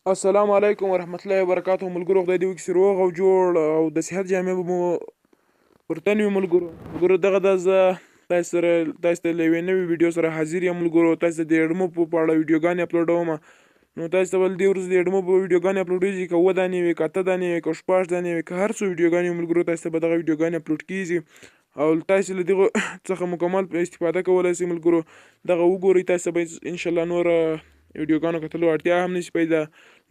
السلام علیکم ورحمت الله وبرکاته ملګرو خدای دې وکړي چې روغ او جوړ او د صحت جامې به مو پر تن وي ملګرو دغه د زه تاسو ته له یوې نوې ویډیو سره حاضر یم ملګرو تاسو ته د اډمو په اړه ویډیوګانې اپلوډوم نو تاسو ته ول دې ورځ د اډمو په ویډیوګانې اپلوډېږي که 7 دانې وي که 8 دانې وي که 6 دانې وي که هر څو ویډیوګانې وي ملګرو تاسو ته به دغه ویډیوګانې اپلوډ کیږي او تاسو له دغه څخه مکمل استفاده کولی شئ ملګرو دغه وګورئ تاسو به انشاءالله نور ویډیوګانو کتلو اړتیا هم نشي پیدا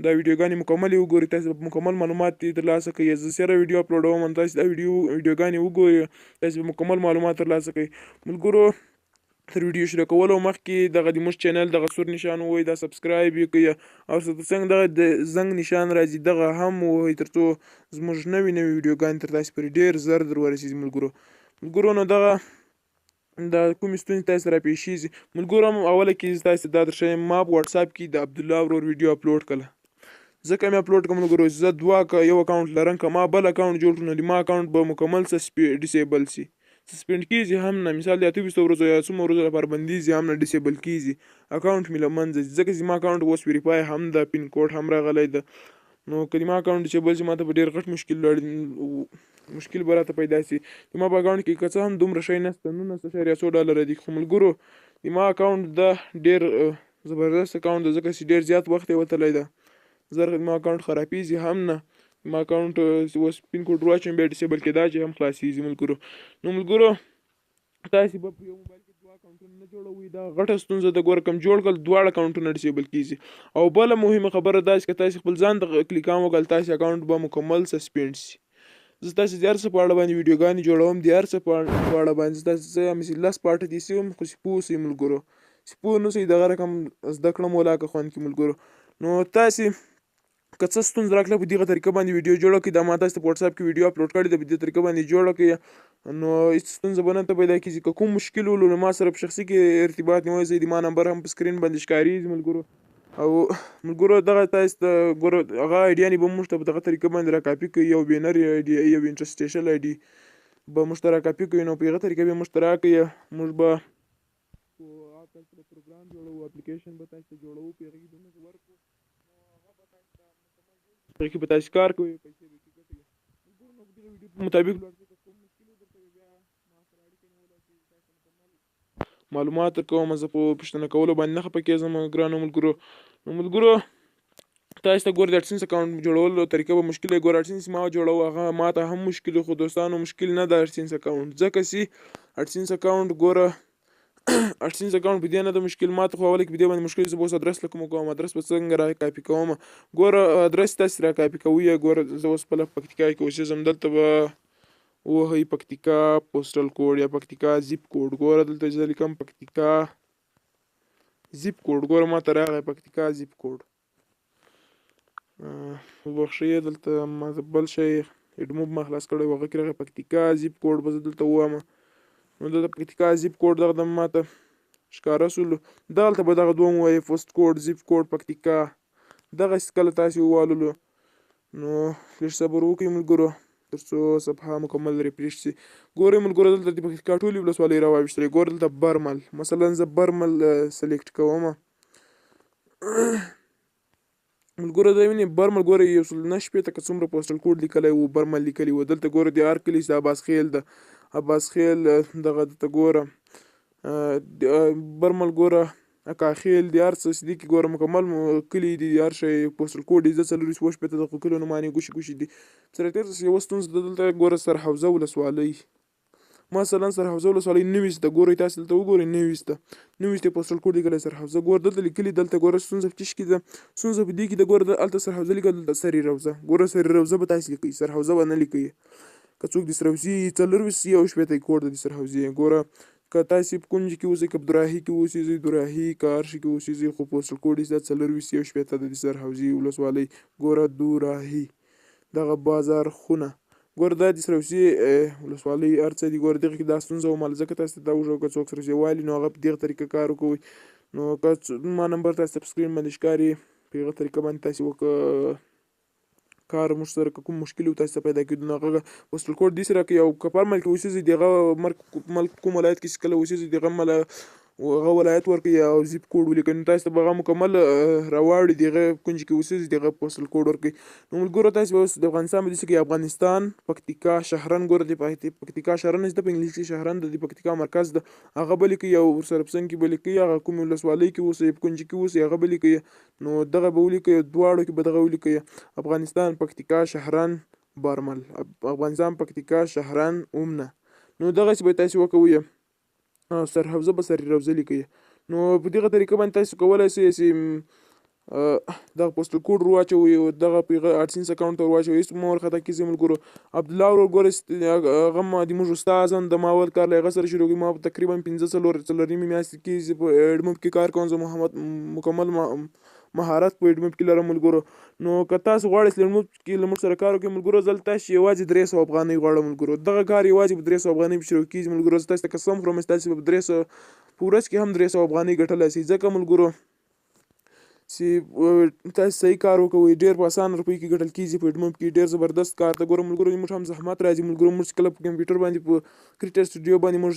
دا ویډیوګانې مکملې وګورئ تاسو به مکمل معلومات ترلاسه کوئ زه سره ویډیو اپلوډوم نو تاسو دا ویډیوګانې وګورئ تاسو به مکمل معلومات ترلاسه کوئ ملګرو تر ویډیو شروع کولو مخکې دغه د موږ چینل دغه سور نشان ووهئ دا سبسکرایب یې کړئ او څنګه دغه د زنګ نشان راځي دغه هم ووهئ تر څو زموږ نوې ویډیوګانې تر تاسو پورې ډېر زر در ورسېږي ملګرو نو دغه دا کومې ستونزې تاسو سره پیښ شي ملګرو اوله کې تاسو دا درښیم ما په واتساپ کې د عبدالله ورور ویډیو اپلوډ کړه ځکه مې اپلوډ کړم ملګرو زه دوه یو اکاونټ لرم که ما بل اکاونټ جوړ کړو نو د ما اکاونټ به مکمل ډیسیبل شي سسپینډ کیږي هم نه مثال د 28 ورځو یا څومره ورځو لپاره بندیږي هم نه ډیسیبل کیږي اکاونټ مې له منځه ځي ځکه چې ما اکاونټ اوس ویریفای هم ده پین کوډ هم راغلی ده نو که د ما اکاونټ ډیسیبل شي ما ته به ډېر غټ مشکل به راته پیدا شي د ما په اکاونټ کې که څه هم دومره شی نشته $19.100 دي خو ملګرو د ما اکاونټ ده ډېر زبردست اکاونټ ده ځکه چې ډېر زیات وخت یې وتلی ده زر ما اکاونټ خرابېږي هم نه ما اکاونټ اوس پین کوډ واچوم بیا ډیسیبل کېدا چې هم خلاصېږي ملګرو تاسې به په یو موبایل کې دوه اکاونټونه نه جوړوئ دا غټه ستونزه ده ګوره کم جوړ کړل دواړه اکاونټونه ډیسیبل کېږي او بله مهمه خبره دا چې که تاسې خپل ځان ته کلیکان وکړل تاسې اکاونټ به مکمل سسپینډ شي زه تاسې د هر څه په اړه باندې ویډیوګانې جوړوم د هر څه په اړه باندې تاسې څه همسې لس پارټه دې سي هم خو چې پوه سئ ملګرو چې پوه نه سئ دغه رقم زده کړه مو لا که خوند کړي ملګرو نو تاسې که څه ستونزه راغله په دغه طریقه باندې ویډیو جوړه کړئ دا ما تاسو ته په واتساپ کې ویډیو اپلوډ کړې ده په دې طریقه باندې جوړه کړئ نو هېڅ ستونزه به نه ته پیدا کېږي که کوم مشکل ولرو ما سره په شخصي کې ارتباط نیولی شئ د ما نمبر هم په سکرین باندې ښکارېږي ملګرو او ملګرو دغه تاسو ته ګوره هغه ایډیانې به موږ ته په دغه طریقه باندې راکاپي کوي یو بینر ایډي یو انټرسټیشل ایډي به موږ ته راکاپي کوي نو په هغه طریقه به موږ ته راکړي موږ به تاسو ته پروګرام جوړوو اپلیکیشن به تاسو ته جوړوو په هغې کې به موږ ورکړو هغې کې به تاسې کار کوئ پیسې به کې ګټئ ملګرو نو په دغه ویډیو په مطابق لاړ شئ که کوم مشکل درته وي بیا ما سره اړیکه نیولی شئ تاسو مکمل معلومات درکوم زه په پوښتنه کولو باندې نه خفه کېږم ګرانو ملګرو تاسو ته ګوره د اډسنس اکاونټ جوړولو طریقه به مشکل وي ګوره اډسنس ما جوړوه هغه ما ته هم مشکل خو دوستانو مشکل نه ده اډسنس اکاونټ ځکه چې اډسنس اکاونټ ګوره اډسنس اکاونټ په دې نه ده مشکل ما ته خو اوله کې په دې باندې مشکل زه به اوس ادرس له کومه کوم ادرس به څنګه را کاپي کوم ګوره ادرس تاسې را کاپي کوئ ګوره زه اوس خپله پکتیکا کې اوسېږم دلته به ووهئ پکتیکا پوسټل کوډ یا پکتیکا زیپ کوډ ګوره دلته زه لیکم پکتیکا زیپ کوډ ګوره ما ته راغی پکتیکا زیپ کوډ وبخښئ دلته ما بل شی اډموب ما خلاص کړی و هغه کې راغی پکتیکا زیپ کوډ به زه دلته ووایم نو دلته پکتیکا زیپ کوډ دغه د ماته ښکاره شولو دلته به دغه دوه ووایي پوسټ کوډ زیپ کوډ پکتیکا دغسې کله تاسې وواللو نو لږ صبر وکړئ ملګرو تر څو صفحه مکمل ریفریش شي ګورئ ملګرو دلته د پکتیکا ټولې ولسوالۍ راواویشتلې ګوره دلته برمل مثلا زه برمل سلیکټ کوم ملګرو دا وینئ برمل ګوره یو سل نه شپېته که څومره پوسټل کوډ لیکلی و برمل لیکلی و دلته ګوره د هر کلي چې عباس خیل ده عباس خیل دغه دلته ګوره برمل ګوره اکاخیل د هر څه چې دي کې ګوره مکمل کلي دي د هر شی پوسټل کوډ یې زه 420 د کلیو نومانې ګوشي دي سره تېر یوه ستونزه ده دلته ګوره سرحوزه ولسوالۍ مثلا سرحوزه ولسوالۍ نوي ده ګورئ تاسې دلته وګورئ نوي ده پوسټل کوډ لیکلی سرحوزه ګوره دلته لیکلي دلته ګوره ستونزه په څه کې ده ستونزه په دې کې ده ګوره هلته سرحوزه لیکل دلته سري روزه ګوره سري روزه به تاسې لیکئ سرحوزه به نه لیکئ که څوک د سرحوزې 421 کوډ ده د سرحوزې ګوره که تاسې په کونج کې اوسئ که په دوراهي کې اوسېږئ دوراهي که هر شي کې اوسېږئ خو پوسټل کوډ یې 421 ده د سرحوزې ولسوالۍ ګوره دوراهي دغه بازار خونه ګوره دا د سرحوزې ولسوالۍ هر څه دي ګوره دغه کې دا ستونزه ومله ځکه تاسې ته دا وښوه که څوک سرحوزې والي نو هغه په دغه طریقه کار وکوئ نو که ما نمبر تاسې ته په سکرین باندې ښکاري په هغه طریقه باندې تاسې کار موږ سره که کوم مشکل وي تاسې ته پیدا کېدو نو هغه پوسټل کوډ داسې راکړئ او که په هر ملک کې اوسېږئ د هغه ملک کوم ولایت کې چې کله اوسېږئ د هغه هغه ولایت ورکوي او زیپ کوډ ولیکئ نو تاسو ته به هغه مکمل راواړي د هغه کونج کې اوسېږي د هغه پوسټل کوډ ورکوي. نو ملګرو تاسو به اوس د افغانستان په دسته کې افغانستان پکتیکا شهرن ګوره د پکتیکا شهرن زده په انګلیسي شهرن د پکتیکا مرکز ده هغه به لیکئ او ورسره په څنګ کې به لیکئ هغه کومې ولسوالۍ کې اوسئ په کونج کې اوسئ هغه به لیکئ. نو دغه به ولیکئ دواړو کې به دغه ولیکئ افغانستان پکتیکا شهرن بارمل افغانستان پکتیکا شهرن اومنه. نو دغسې به تاسو وکوئ سرحوزه به سر روزه لیکئ. نو په دغه طریقه باندې تاسو کولی سئ چې دغه پوسټل کوډ ور واچوئ او دغه په هغه اډسنس اکاونټ ته ور واچوئ هېڅ مه ورخطا کېږئ ملګرو. عبدالله ورور ګوره هغه د موږ استاد هم د ما اول کار له هغه سره شروع کړي ما په تقریبا 15 نیمې میاشتې کې زه په ایډموب کې کار کوم زه مکمل مهارت په ایډموب کې لرم ملګرو. نو که تاسو غواړئ چې ایډموب کې له موږ سره کار وکړئ ملګرو زه له تاسو یوازې 300 افغانۍ غواړم ملګرو. دغه کار یوازې په 300 افغانۍ پې شروع کېږي ملګرو. زه تاسو ته قسم خورم چې تاسو په 300 په ورځ کې هم 300 افغانۍ ګټلی شئ ځکه ملګرو چې تاسو صحیح کار وکوئ ډېر په اسانه روپۍ کې ګټل کېږي په ایډموب کې ډېر زبردست کار ته ګوره ملګرو موږ هم زحمت راځي ملګرو. موږ چې کله په کمپیوټر باندې په کریټر سټوډیو باندې موږ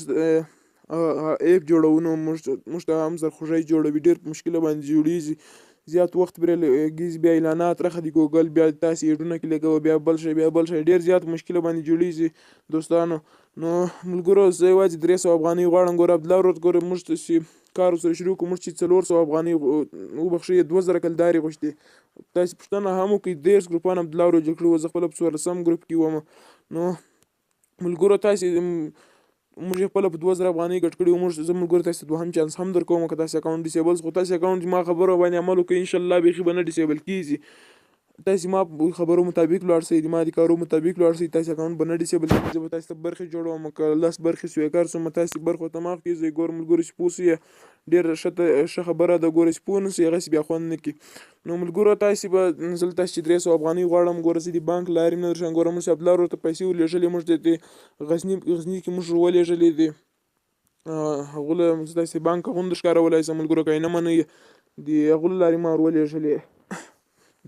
ایپ جوړو نو موږ ته هم سرخوږی جوړوي ډېر په مشکله باندې جوړېږي زیات وخت پرې لګېږي بیا اعلانات راخه د ګوګل بیا تاسې ایډونه کې لګوئ بیا بل شی ډېر زیات مشکله باندې جوړېږي دوستانو. نو ملګرو زه یوازې 300 افغانۍ غواړم ګوره عبدالله ورور ګوره موږ ته چې کار ورسره شروع کړو موږ چې 400 افغانۍ وبخښئ 2000 کلدارې غوښتې. تاسې پوښتنه هم وکړئ 30 ګروپان عبدالله ورور جوړ کړي وو زه خپله په 14 ګروپ کې وم. نو ملګرو تاسې موږ یې خپله په 2000 افغانۍ ګټ کړي وو زه ملګرو تاسې ته دوهم چانس هم درکوم که تاسې اکاونټ ډیسیبل خو تاسې اکاونټ زما خبرو باندې عمل وکړئ انشاءالله بیخي به نه ډیسیبل کېږي. تاسې ما په خبرو مطابق لاړ شئ د ما د کارو مطابق لاړ شئ تاسې اکاونټ به نه ډیسیبل کېږي. زه به تاسې ته برخې جوړوم که 10 برخې سویګر شوم تاسې برخو ته معاف کېږئ ګوره ملګرو چې پوه شئ ډېره ښه خبره ده ګوره چې پوه نه شئ هغسې بیا خوند نه کړي. نو ملګرو تاسې به زه له تاسې چې 300 افغانۍ غواړم ګوره زه د بانک لارې نه درشم ګوره موږ چې عبدالله ورور ته پیسې ورلېږلې موږ د غزني کې موږ ورولېږلې دي هغو له زه تاسې بانک هغوم درښکارولی شم ملګرو که یې نه منئ د هغو له لارې ما ورولېږلې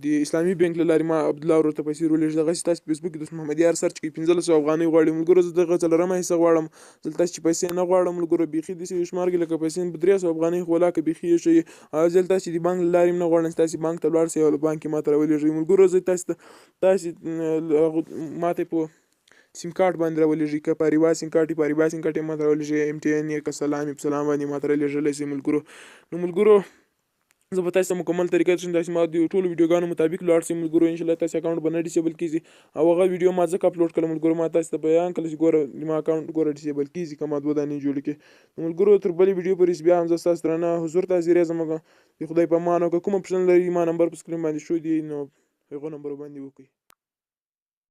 د اسلامي بانک له لارې ما عبدالله ورور ته پیسې ورولېږلې. دغسې تاسې په فیسبوک کې دوست محمد یار سرچ کړئ 1500 افغانۍ غواړي ملګرو زه دغه څلورمه حصه غواړم. زه له تاسې چې پیسې نه غواړم ملګرو بیخي داسې شمار کې لکه پیسې په 300 افغانۍ خو ولاکه بیخي یې ښه او زه له تاسې د بانک له لارې هم نه غواړم چې تاسې بانک ته لاړ شئ او له بانک یې ما ته راولېږئ ملګرو. زه تاسې ما ته په سیم کارت باندې راولېږئ که په اریوا سیم کارت په اریوا سیم کارت یې ما ته راولېږئ ایم ټي این یې که سلام یې په سلام باندې ما ته رالیږلی شئ ملګرو. نو ملګرو زه به تاسې ته مکمل طریقه درشم تاسې ما د ټولو ویډیوګانو مطابق لاړ شئ ملګرو انشاءالله تاسې اکاونټ به نه ډیسیبل کېږي او هغه ویډیو ما ځکه اپلوډ کړله ملګرو ما تاسې ته بیان کړله چې ګوره زما اکاونټ ګوره ډیسیبل کېږي که ما 2 دانې جوړې کړې. نو ملګرو تر بلې ویډیو پورې بیا هم زه ستاسو درنه حضور ته حاضرېږم د خدای په امان او که کومه پوښتنه لرئ ما نمبر په سکرین باندې شو دی نو هغو نمبرو باندې وکړئ.